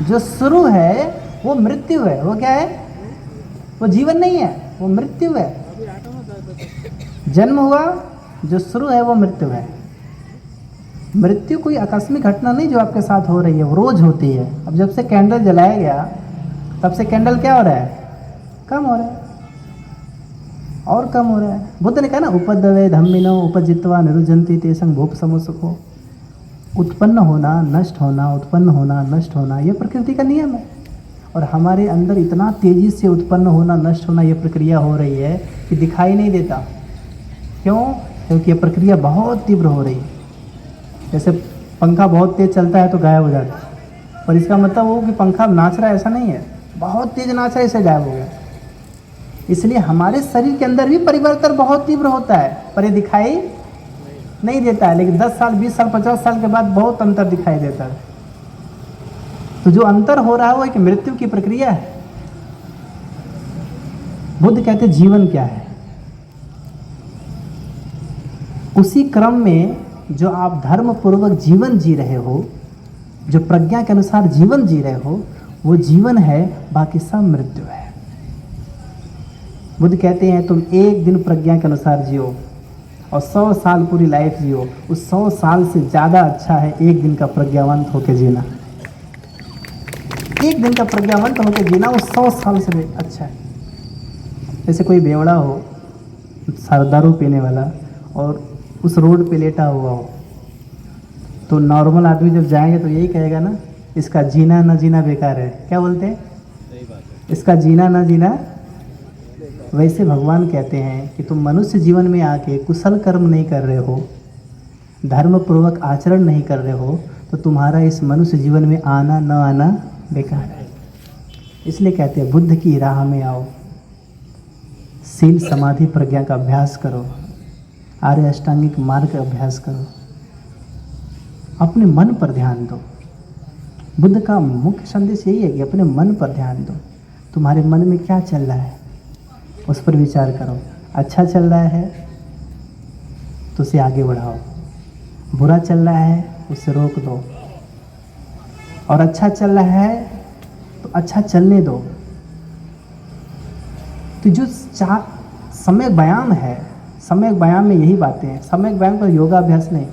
जो शुरू है वो मृत्यु है। वो क्या है? वो जीवन नहीं है, वो मृत्यु है। जन्म हुआ, जो शुरू है वो मृत्यु है। मृत्यु कोई आकस्मिक घटना नहीं जो आपके साथ हो रही है, वो रोज होती है। अब जब से कैंडल जलाया गया तब से कैंडल क्या हो रहा है? कम हो रहा है, और कम हो रहा है। बुद्ध ने कहा ना, उपद्रवे धम्मिनो उपजित्वा निरुजंती तेसंग भूप समो सुखो। उत्पन्न होना, नष्ट होना, उत्पन्न होना, नष्ट होना, ये प्रकृति का नियम है। और हमारे अंदर इतना तेजी से उत्पन्न होना, नष्ट होना, ये प्रक्रिया हो रही है कि दिखाई नहीं देता। क्यों? क्योंकि ये प्रक्रिया बहुत तीव्र हो रही है। जैसे पंखा बहुत तेज चलता है तो गायब हो जाता है, पर इसका मतलब वो कि पंखा नाच रहा है ऐसा नहीं है, बहुत तेज नाच रहा है इसे गायब हो गया। इसलिए हमारे शरीर के अंदर भी परिवर्तन बहुत तीव्र होता है, पर ये दिखाई नहीं देता है। लेकिन 10 साल, 20 साल, 50 साल के बाद बहुत अंतर दिखाई देता है। तो जो अंतर हो रहा है वो एक मृत्यु की प्रक्रिया है। बुद्ध कहते जीवन क्या है? उसी क्रम में जो आप धर्म पूर्वक जीवन जी रहे हो, जो प्रज्ञा के अनुसार जीवन जी रहे हो, वो जीवन है, बाकी सब मृत्यु है। बुद्ध कहते हैं तुम एक दिन प्रज्ञा के अनुसार जियो और 100 साल पूरी लाइफ जियो, उस 100 साल से ज़्यादा अच्छा है एक दिन का प्रज्ञावंत होकर जीना। एक दिन का प्रज्ञावंत होकर जीना वो 100 साल से अच्छा है। जैसे कोई बेवड़ा हो, दारू पीने वाला, और उस रोड पे लेटा हुआ हो, तो नॉर्मल आदमी जब जाएंगे तो यही कहेगा ना, इसका जीना ना जीना बेकार है। क्या बोलते हैं? सही बात है, इसका जीना ना जीना। वैसे भगवान कहते हैं कि तुम मनुष्य जीवन में आके कुशल कर्म नहीं कर रहे हो, धर्म पूर्वक आचरण नहीं कर रहे हो, तो तुम्हारा इस मनुष्य जीवन में आना न आना बेकार है। इसलिए कहते हैं बुद्ध की राह में आओ, सील समाधि प्रज्ञा का अभ्यास करो, आर्य अष्टांगिक मार्ग का अभ्यास करो, अपने मन पर ध्यान दो। बुद्ध का मुख्य संदेश यही है कि अपने मन पर ध्यान दो। तुम्हारे मन में क्या चल रहा है उस पर विचार करो। अच्छा चल रहा है तो उसे आगे बढ़ाओ, बुरा चल रहा है उसे रोक दो, और अच्छा चल रहा है तो अच्छा चलने दो। तो जो सम्यक व्यायाम है, सम्यक व्यायाम में यही बातें हैं। सम्यक व्यायाम पर योगाभ्यास नहीं,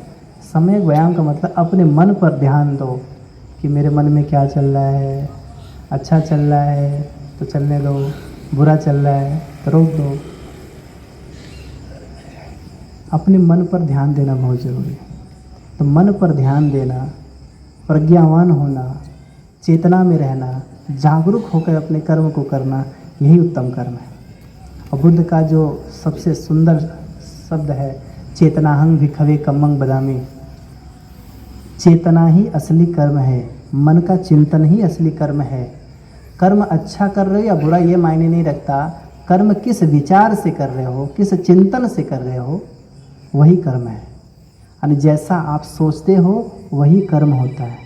सम्यक व्यायाम का मतलब अपने मन पर ध्यान दो कि मेरे मन में क्या चल रहा है। अच्छा चल रहा है तो चलने दो, बुरा चल रहा है तो रोक दो। अपने मन पर ध्यान देना बहुत ज़रूरी है। तो मन पर ध्यान देना, प्रज्ञावान होना, चेतना में रहना, जागरूक होकर अपने कर्म को करना, यही उत्तम कर्म है। और बुद्ध का जो सबसे सुंदर शब्द है, चेतनाहं भिक्खवे कम्मं बदामि। चेतना ही असली कर्म है, मन का चिंतन ही असली कर्म है। कर्म अच्छा कर रहे हो या बुरा ये मायने नहीं रखता, कर्म किस विचार से कर रहे हो, किस चिंतन से कर रहे हो, वही कर्म है। यानी जैसा आप सोचते हो वही कर्म होता है।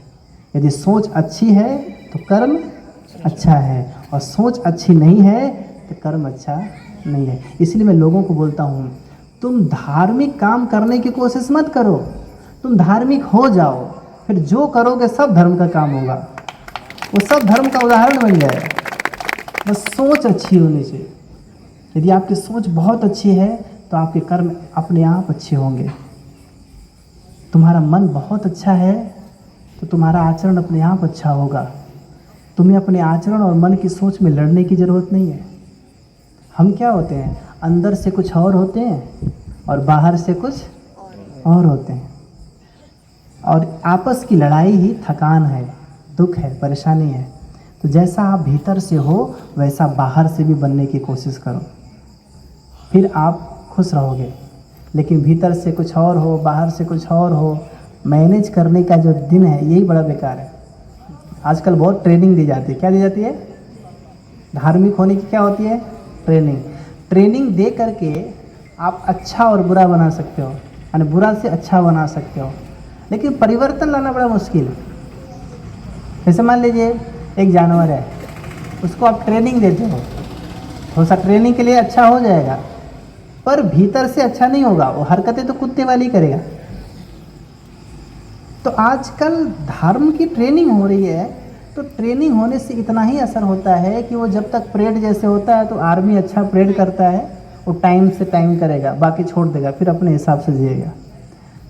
यदि सोच अच्छी है तो कर्म अच्छा है, और सोच अच्छी नहीं है तो कर्म अच्छा नहीं है। इसलिए मैं लोगों को बोलता हूँ, तुम धार्मिक काम करने की कोशिश मत करो, तुम धार्मिक हो जाओ, फिर जो करोगे सब धर्म का काम होगा, वो सब धर्म का उदाहरण बन जाएगा। बस सोच अच्छी होनी चाहिए। यदि आपकी सोच बहुत अच्छी है तो आपके कर्म अपने आप अच्छे होंगे। तुम्हारा मन बहुत अच्छा है तो तुम्हारा आचरण अपने आप अच्छा होगा। तुम्हें अपने आचरण और मन की सोच में लड़ने की ज़रूरत नहीं है। हम क्या होते हैं, अंदर से कुछ और होते हैं और बाहर से कुछ और होते हैं, और आपस की लड़ाई ही थकान है, दुख है, परेशानी है। तो जैसा आप भीतर से हो वैसा बाहर से भी बनने की कोशिश करो, फिर आप खुश रहोगे। लेकिन भीतर से कुछ और हो, बाहर से कुछ और हो, मैनेज करने का जो दिन है यही बड़ा बेकार है। आजकल बहुत ट्रेनिंग दी जाती है। क्या दी जाती है? धार्मिक होने की क्या होती है? ट्रेनिंग। ट्रेनिंग दे करके आप अच्छा और बुरा बना सकते हो, यानी बुरा से अच्छा बना सकते हो, लेकिन परिवर्तन लाना बड़ा मुश्किल है। जैसे मान लीजिए एक जानवर है, उसको आप ट्रेनिंग देते हो, थोड़ा सा ट्रेनिंग के लिए अच्छा हो जाएगा, पर भीतर से अच्छा नहीं होगा, वो हरकतें तो कुत्ते वाली करेगा। तो आजकल धर्म की ट्रेनिंग हो रही है, तो ट्रेनिंग होने से इतना ही असर होता है कि वो जब तक परेड जैसे होता है तो आर्मी अच्छा परेड करता है, वो टाइम से टाइम करेगा, बाकी छोड़ देगा, फिर अपने हिसाब से जिएगा।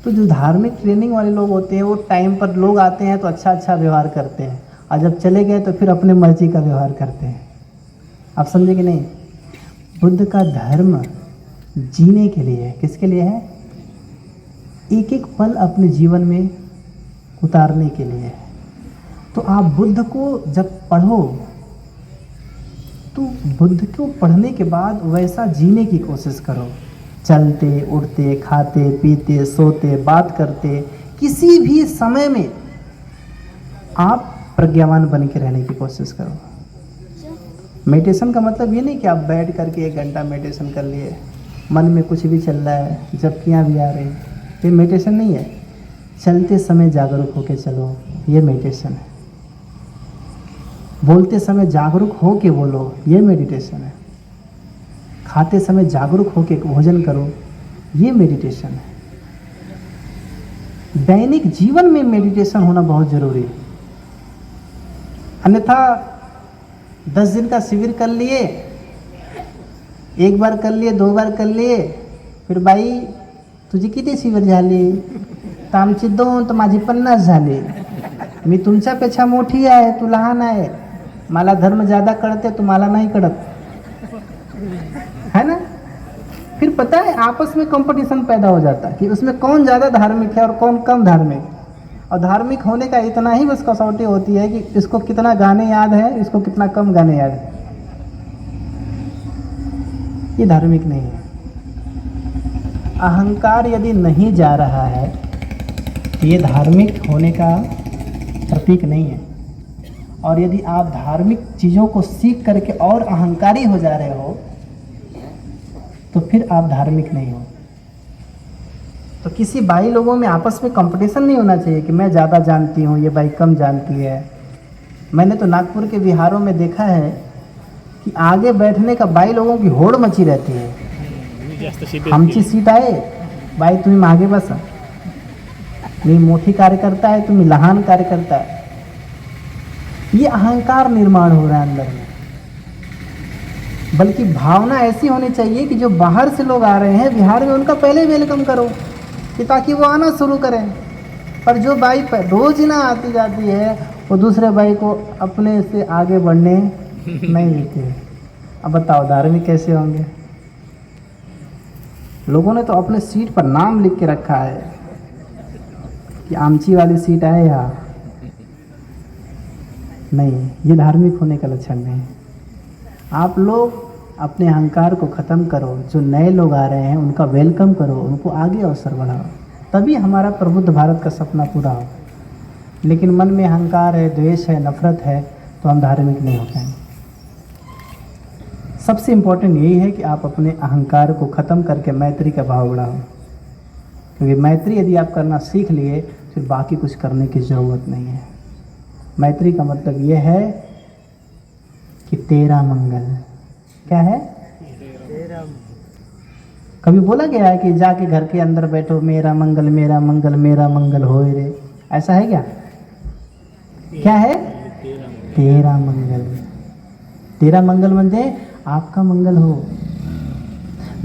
तो जो धार्मिक ट्रेनिंग वाले लोग होते हैं वो टाइम पर लोग आते हैं तो अच्छा अच्छा व्यवहार करते हैं, और जब चले गए तो फिर अपने मर्जी का व्यवहार करते हैं। आप समझे कि नहीं? बुद्ध का धर्म जीने के लिए है। किसके लिए है? एक एक पल अपने जीवन में उतारने के लिए है। तो आप बुद्ध को जब पढ़ो तो बुद्ध को पढ़ने के बाद वैसा जीने की कोशिश करो। चलते, उठते, खाते, पीते, सोते, बात करते, किसी भी समय में आप प्रज्ञावान बन के रहने की कोशिश करो। मेडिटेशन का मतलब ये नहीं कि आप बैठ करके 1 घंटा मेडिटेशन कर लिए, मन में कुछ भी चल रहा है, झपकियाँ भी आ रही, ये मेडिटेशन नहीं है। चलते समय जागरूक होके चलो, ये मेडिटेशन है। बोलते समय जागरूक हो के बोलो, ये मेडिटेशन है। खाते समय जागरूक होके भोजन करो, ये मेडिटेशन है। दैनिक जीवन में मेडिटेशन होना बहुत ज़रूरी है। अन्यथा 10 दिन का शिविर कर लिए, 1 बार कर लिए, 2 बार कर लिए, फिर बाई तुझी किती शिविर झाली? तर आमची 2, तर माझी 50 झाली. मी तुमच्यापेक्षा मोठी आहे, तू लहान आहे, मला धर्म ज़्यादा कळते, तुम्हाला नहीं कळत, है ना? फिर पता है आपस में कंपटीशन पैदा हो जाता है कि उसमें कौन ज़्यादा धार्मिक है और कौन कम धार्मिक। और धार्मिक होने का इतना ही बस कसौटी होती है कि इसको कितना गाने याद है, इसको कितना कम गाने याद है। ये धार्मिक नहीं है। अहंकार यदि नहीं जा रहा है तो ये धार्मिक होने का प्रतीक नहीं है। और यदि आप धार्मिक चीज़ों को सीख करके और अहंकारी हो जा रहे हो तो फिर आप धार्मिक नहीं हो। किसी भाई लोगों में आपस में कंपटीशन नहीं होना चाहिए कि मैं ज़्यादा जानती हूँ, ये भाई कम जानती है। मैंने तो नागपुर के बिहारों में देखा है कि आगे बैठने का बाई लोगों की होड़ मची रहती है। आमची सीट आहे, बाई तुम्ही मागे बसा, मी मोठी कार्यकर्ता है, तुम्ही लहान कार्यकर्ता है। ये अहंकार निर्माण हो रहा है अंदर में। बल्कि भावना ऐसी होनी चाहिए कि जो बाहर से लोग आ रहे हैं बिहार में, उनका पहले वेलकम करो कि ताकि वो आना शुरू करें। पर जो बाई रोज ना आती जाती है, वो दूसरे बाई को अपने से आगे बढ़ने नहीं देते हैं। अब बताओ धार्मिक कैसे होंगे? लोगों ने तो अपने सीट पर नाम लिख के रखा है कि आमची वाली सीट है यहाँ। नहीं, ये धार्मिक होने का लक्षण नहीं है। आप लोग अपने अहंकार को ख़त्म करो, जो नए लोग आ रहे हैं उनका वेलकम करो, उनको आगे अवसर बढ़ाओ, तभी हमारा प्रबुद्ध भारत का सपना पूरा हो। लेकिन मन में अहंकार है, द्वेष है, नफरत है, तो हम धार्मिक नहीं हो पाएंगे। सबसे इम्पोर्टेंट यही है कि आप अपने अहंकार को ख़त्म करके मैत्री का भाव बढ़ाओ, क्योंकि मैत्री यदि आप करना सीख लिए फिर बाकी कुछ करने की ज़रूरत नहीं है। मैत्री का मतलब यह है कि तेरा मंगल क्या है? कभी बोला गया है कि जाके घर के अंदर बैठो, मेरा मंगल मेरा मंगल मेरा मंगल होए रे? ऐसा है क्या? क्या है? तेरा मंगल। तेरा मंगल म्हणजे आपका मंगल हो।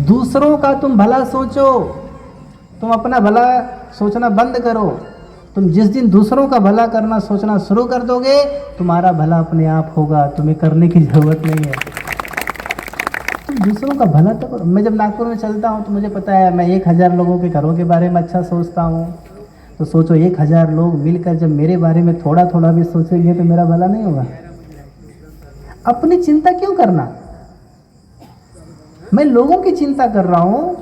दूसरों का तुम भला सोचो, तुम अपना भला सोचना बंद करो। तुम जिस दिन दूसरों का भला करना सोचना शुरू कर दोगे, तुम्हारा भला अपने आप होगा, तुम्हें करने की ज़रूरत नहीं है। तुम दूसरों का भला तो करो। मैं जब नागपुर में चलता हूँ तो मुझे पता है, मैं 1000 लोगों के घरों के बारे में अच्छा सोचता हूँ। तो सोचो 1000 लोग मिलकर जब मेरे बारे में थोड़ा थोड़ा भी सोचेंगे तो मेरा भला नहीं होगा। अपनी चिंता क्यों करना? मैं लोगों की चिंता कर रहा हूँ,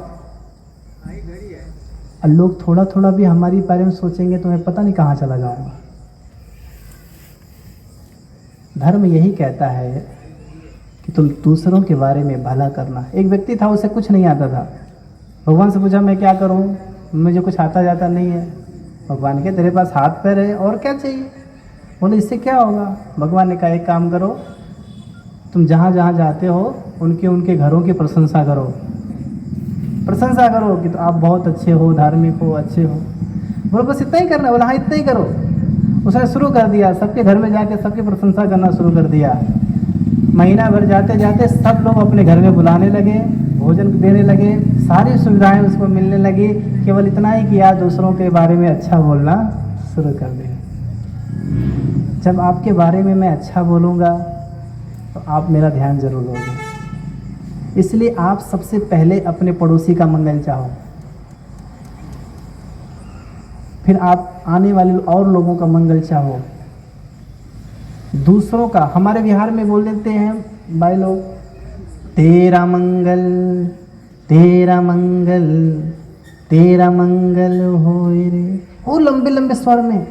और लोग थोड़ा थोड़ा भी हमारी बारे में सोचेंगे तो मैं पता नहीं कहाँ चला जाऊंगा। धर्म यही कहता है कि तुम दूसरों के बारे में भला करना। एक व्यक्ति था, उसे कुछ नहीं आता था। भगवान से पूछा मैं क्या करूं, मुझे कुछ आता जाता नहीं है। भगवान के तेरे पास हाथ पैर है और क्या चाहिए? बोले इससे क्या होगा? भगवान ने कहा एक काम करो, तुम जहाँ जहाँ जाते हो उनके घरों की प्रशंसा करो। प्रशंसा करो कि तो आप बहुत अच्छे हो, धार्मिक हो, अच्छे हो। बोलो बस इतना ही करना? बोला हाँ इतना ही करो। उसने शुरू कर दिया, सबके घर में जाके सबकी प्रशंसा करना शुरू कर दिया। महीना भर जाते जाते सब लोग अपने घर में बुलाने लगे, भोजन देने लगे, सारी सुविधाएं उसको मिलने लगी। केवल इतना ही कि यार दूसरों के बारे में अच्छा बोलना शुरू कर दिया। जब आपके बारे में मैं अच्छा बोलूँगा तो आप मेरा ध्यान जरूर दोगे। इसलिए आप सबसे पहले अपने पड़ोसी का मंगल चाहो, फिर आप आने वाले और लोगों का मंगल चाहो, दूसरों का। हमारे बिहार में बोल देते हैं भाई लोग, तेरा मंगल तेरा मंगल तेरा मंगल होए रे, वो लंबे लंबे स्वर में।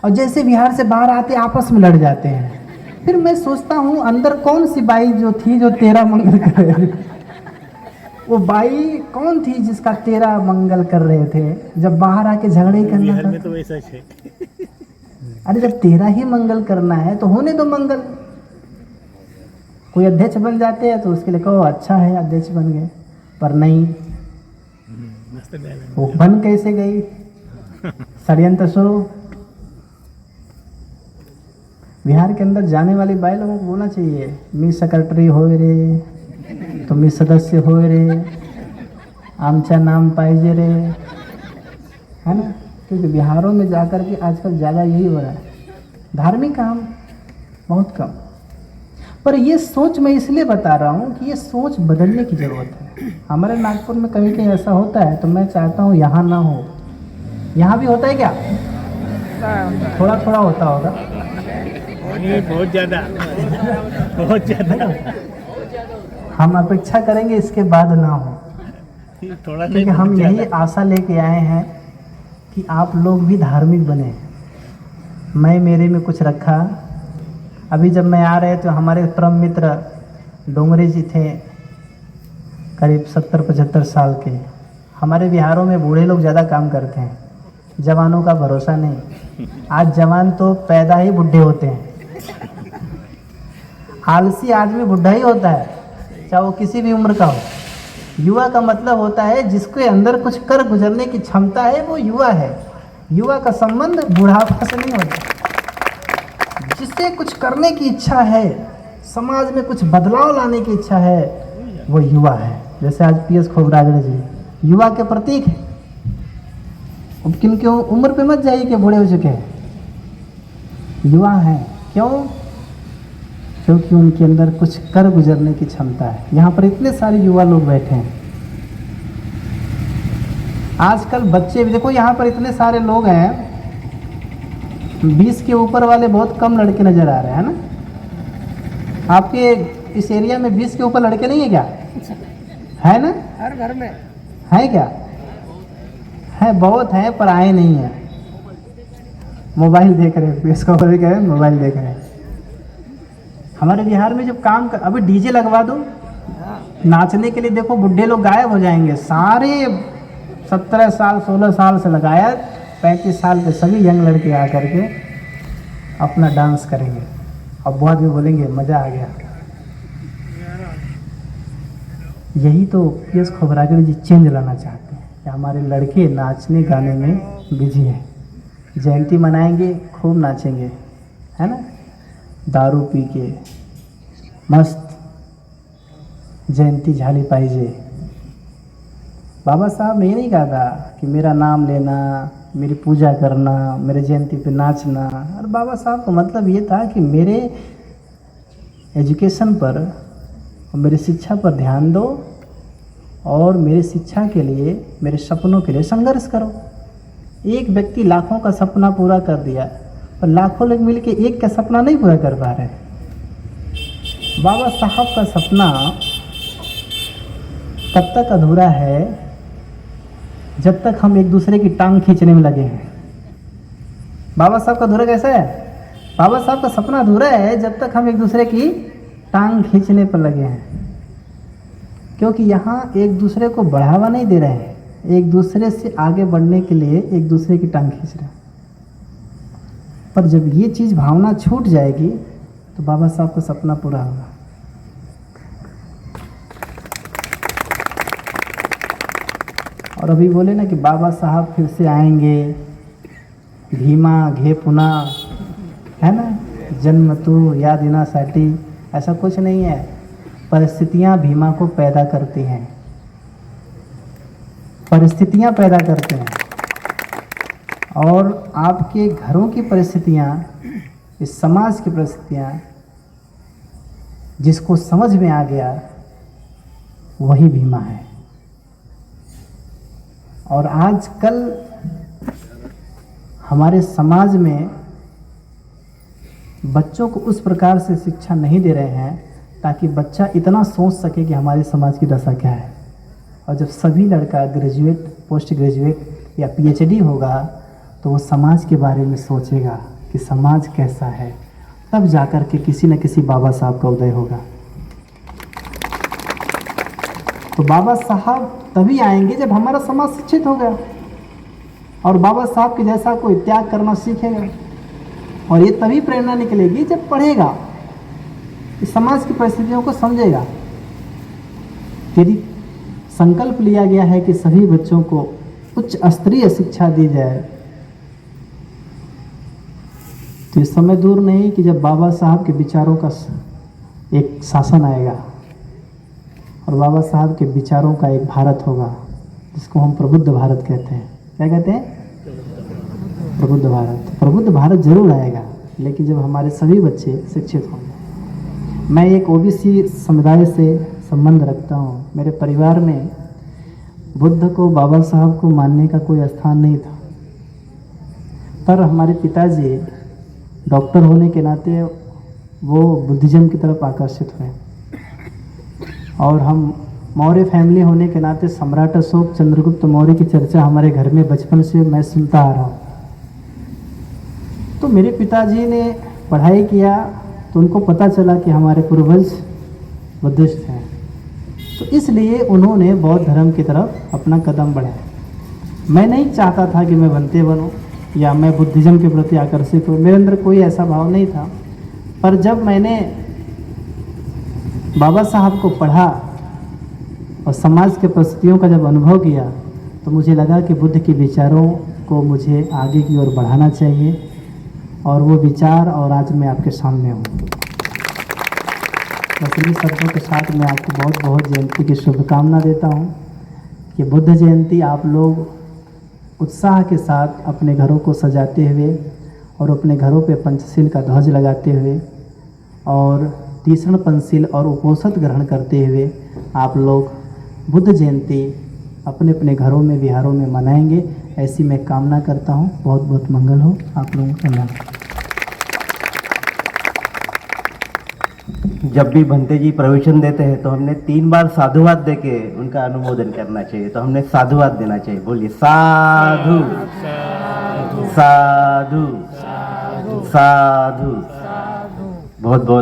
और जैसे बिहार से बाहर आते आपस में लड़ जाते हैं। फिर मैं सोचता हूँ अंदर कौन सी बाई जो थी जो तेरा मंगल कर रही थी? वो बाई कौन थी जिसका तेरा मंगल कर रहे थे? जब बाहर आके झगड़े करना था तो वैसा है। अरे जब तेरा ही मंगल करना है तो होने दो मंगल। कोई अध्यक्ष बन जाते हैं तो उसके लिए कहो अच्छा है अध्यक्ष बन गए, पर नहीं, वो बन कैसे गई? षड्यंत्र शुरू। बिहार के अंदर जाने वाली बाई लोगों को बोलना चाहिए मी सेक्रेटरी होय रे, तो मी सदस्य होय रे, आमचा नाम पाहिजे रे, है ना? क्योंकि बिहारों में जाकर के आजकल ज़्यादा यही हो रहा है, धार्मिक काम बहुत कम। पर ये सोच मैं इसलिए बता रहा हूँ कि ये सोच बदलने की ज़रूरत है। हमारे नागपुर में कहीं कहीं ऐसा होता है, तो मैं चाहता हूँ यहाँ ना हो। यहाँ भी होता है क्या? थोड़ा थोड़ा होता होगा, बहुत ज़्यादा बहुत ज़्यादा। हम अपेक्षा करेंगे इसके बाद ना हो, थोड़ा क्योंकि हम यही आशा लेके आए हैं कि आप लोग भी धार्मिक बने। मैं मेरे में कुछ रखा। अभी जब मैं आ रहे तो हमारे परम मित्र डोंगरे जी थे, करीब 70-75 साल के। हमारे बिहारों में बूढ़े लोग ज़्यादा काम करते हैं, जवानों का भरोसा नहीं। आज जवान तो पैदा ही बुढ़े होते हैं। आलसी आदमी बुढ़ा ही होता है, चाहे वो किसी भी उम्र का हो। युवा का मतलब होता है जिसके अंदर कुछ कर गुजरने की क्षमता है, वो युवा है। युवा का संबंध बुढ़ापा से नहीं होता। जिससे कुछ करने की इच्छा है, समाज में कुछ बदलाव लाने की इच्छा है, वो युवा है। जैसे आज पीएस खोबरागड़े जी युवा के प्रतीक है। अब किनकी उम्र पे मत जाइए कि बूढ़े हो चुके हैं, युवा हैं। क्यों? क्योंकि उनके अंदर कुछ कर गुजरने की क्षमता है। यहाँ पर इतने सारे युवा लोग बैठे हैं। आजकल बच्चे भी देखो, यहाँ पर इतने सारे लोग हैं, 20 के ऊपर वाले बहुत कम लड़के नजर आ रहे हैं ना। आपके इस एरिया में 20 के ऊपर लड़के नहीं है क्या? है ना? हर घर में है क्या? है, बहुत है, पर आए नहीं है। मोबाइल देख रहे हैं, इसको मोबाइल देख रहे हैं। हमारे बिहार में जब काम कर, अभी डीजे लगवा दो नाचने के लिए, देखो बुढ़े लोग गायब हो जाएंगे। सारे 17 साल 16 साल से लगाया, 35 साल के सभी यंग लड़के आ करके अपना डांस करेंगे। अब बहुत भी बोलेंगे मज़ा आ गया। यही तो पीएस खोबरागड़े जी चेंज लाना चाहते हैं कि हमारे लड़के नाचने गाने में बिजी हैं। जयंती मनाएंगे, खूब नाचेंगे, है ना, दारू पी के मस्त जयंती झाली पाइजे। बाबा साहब ने ये नहीं कहा था कि मेरा नाम लेना, मेरी पूजा करना, मेरे जयंती पे नाचना। और बाबा साहब का मतलब ये था कि मेरे एजुकेशन पर और मेरी शिक्षा पर ध्यान दो और मेरी शिक्षा के लिए, मेरे सपनों के लिए संघर्ष करो। एक व्यक्ति लाखों का सपना पूरा कर दिया, पर लाखों लोग मिलके एक का सपना नहीं पूरा कर पा रहे। बाबा साहब का सपना तब तक अधूरा है जब तक हम एक दूसरे की टांग खींचने में लगे हैं। बाबा साहब का अधूरा कैसा है? बाबा साहब का सपना अधूरा है जब तक हम एक दूसरे की टांग खींचने पर लगे हैं। क्योंकि यहाँ एक दूसरे को बढ़ावा नहीं दे रहे हैं, एक दूसरे से आगे बढ़ने के लिए एक दूसरे की टांग खींच रहे हैं। पर जब ये चीज़ भावना छूट जाएगी तो बाबा साहब का सपना पूरा होगा। और अभी बोले ना कि बाबा साहब फिर से आएंगे, भीमा घे पुना, है ना, जन्म तू याद येण्यासाठी, ऐसा कुछ नहीं है। परिस्थितियाँ भीमा को पैदा करती हैं, परिस्थितियाँ पैदा करते हैं। और आपके घरों की परिस्थितियाँ, इस समाज की परिस्थितियाँ, जिसको समझ में आ गया वही भीमा है। और आजकल हमारे समाज में बच्चों को उस प्रकार से शिक्षा नहीं दे रहे हैं ताकि बच्चा इतना सोच सके कि हमारे समाज की दशा क्या है। और जब सभी लड़का ग्रेजुएट, पोस्ट ग्रेजुएट या पीएचडी होगा तो वो समाज के बारे में सोचेगा कि समाज कैसा है, तब जाकर के किसी न किसी बाबा साहब का उदय होगा। तो बाबा साहब तभी आएंगे जब हमारा समाज शिक्षित होगा और बाबा साहब के जैसा कोई त्याग करना सीखेगा। और ये तभी प्रेरणा निकलेगी जब पढ़ेगा, इस समाज की परिस्थितियों को समझेगा। यदि संकल्प लिया गया है कि सभी बच्चों को उच्च स्तरीय शिक्षा दी जाए, तो इस समय दूर नहीं कि जब बाबा साहब के विचारों का एक शासन आएगा और बाबा साहब के विचारों का एक भारत होगा, जिसको हम प्रबुद्ध भारत कहते हैं। क्या कहते हैं? प्रबुद्ध भारत। प्रबुद्ध भारत जरूर आएगा, लेकिन जब हमारे सभी बच्चे शिक्षित होंगे। मैं एक ओबीसी समुदाय से संबंध रखता हूँ। मेरे परिवार में बुद्ध को, बाबा साहब को मानने का कोई स्थान नहीं था, पर हमारे पिताजी डॉक्टर होने के नाते वो बुद्धिज़्म की तरफ आकर्षित हुए। और हम मौर्य फैमिली होने के नाते सम्राट अशोक चंद्रगुप्त मौर्य की चर्चा हमारे घर में बचपन से मैं सुनता आ रहा हूँ। तो मेरे पिताजी ने पढ़ाई किया तो उनको पता चला कि हमारे पूर्वज बुद्धिस्ट हैं। तो इसलिए उन्होंने बौद्ध धर्म की तरफ अपना कदम बढ़ाया। मैं नहीं चाहता था कि मैं बनते बनूं या मैं बुद्धिज़्म के प्रति आकर्षित हूँ, मेरे अंदर कोई ऐसा भाव नहीं था। पर जब मैंने बाबा साहब को पढ़ा और समाज के परिस्थितियों का जब अनुभव किया तो मुझे लगा कि बुद्ध के विचारों को मुझे आगे की ओर बढ़ाना चाहिए, और वो विचार और आज मैं आपके सामने हूँ। बस इन्हीं शब्दों के साथ मैं आपको बहुत बहुत जयंती की शुभकामना देता हूँ कि बुद्ध जयंती आप लोग उत्साह के साथ अपने घरों को सजाते हुए और अपने घरों पे पंचशील का ध्वज लगाते हुए और तीक्ष्ण पंचशील और उपोषण ग्रहण करते हुए आप लोग बुद्ध जयंती अपने अपने घरों में विहारों में मनाएंगे, ऐसी मैं कामना करता हूँ। बहुत बहुत मंगल हो आप लोगों का। नाम जब भी भंते जी प्रवचन देते हैं तो हमने 3 बार साधुवाद देके उनका अनुमोदन करना चाहिए, तो हमने साधुवाद देना चाहिए। बोलिए साधु साधु साधु। बहुत बहुत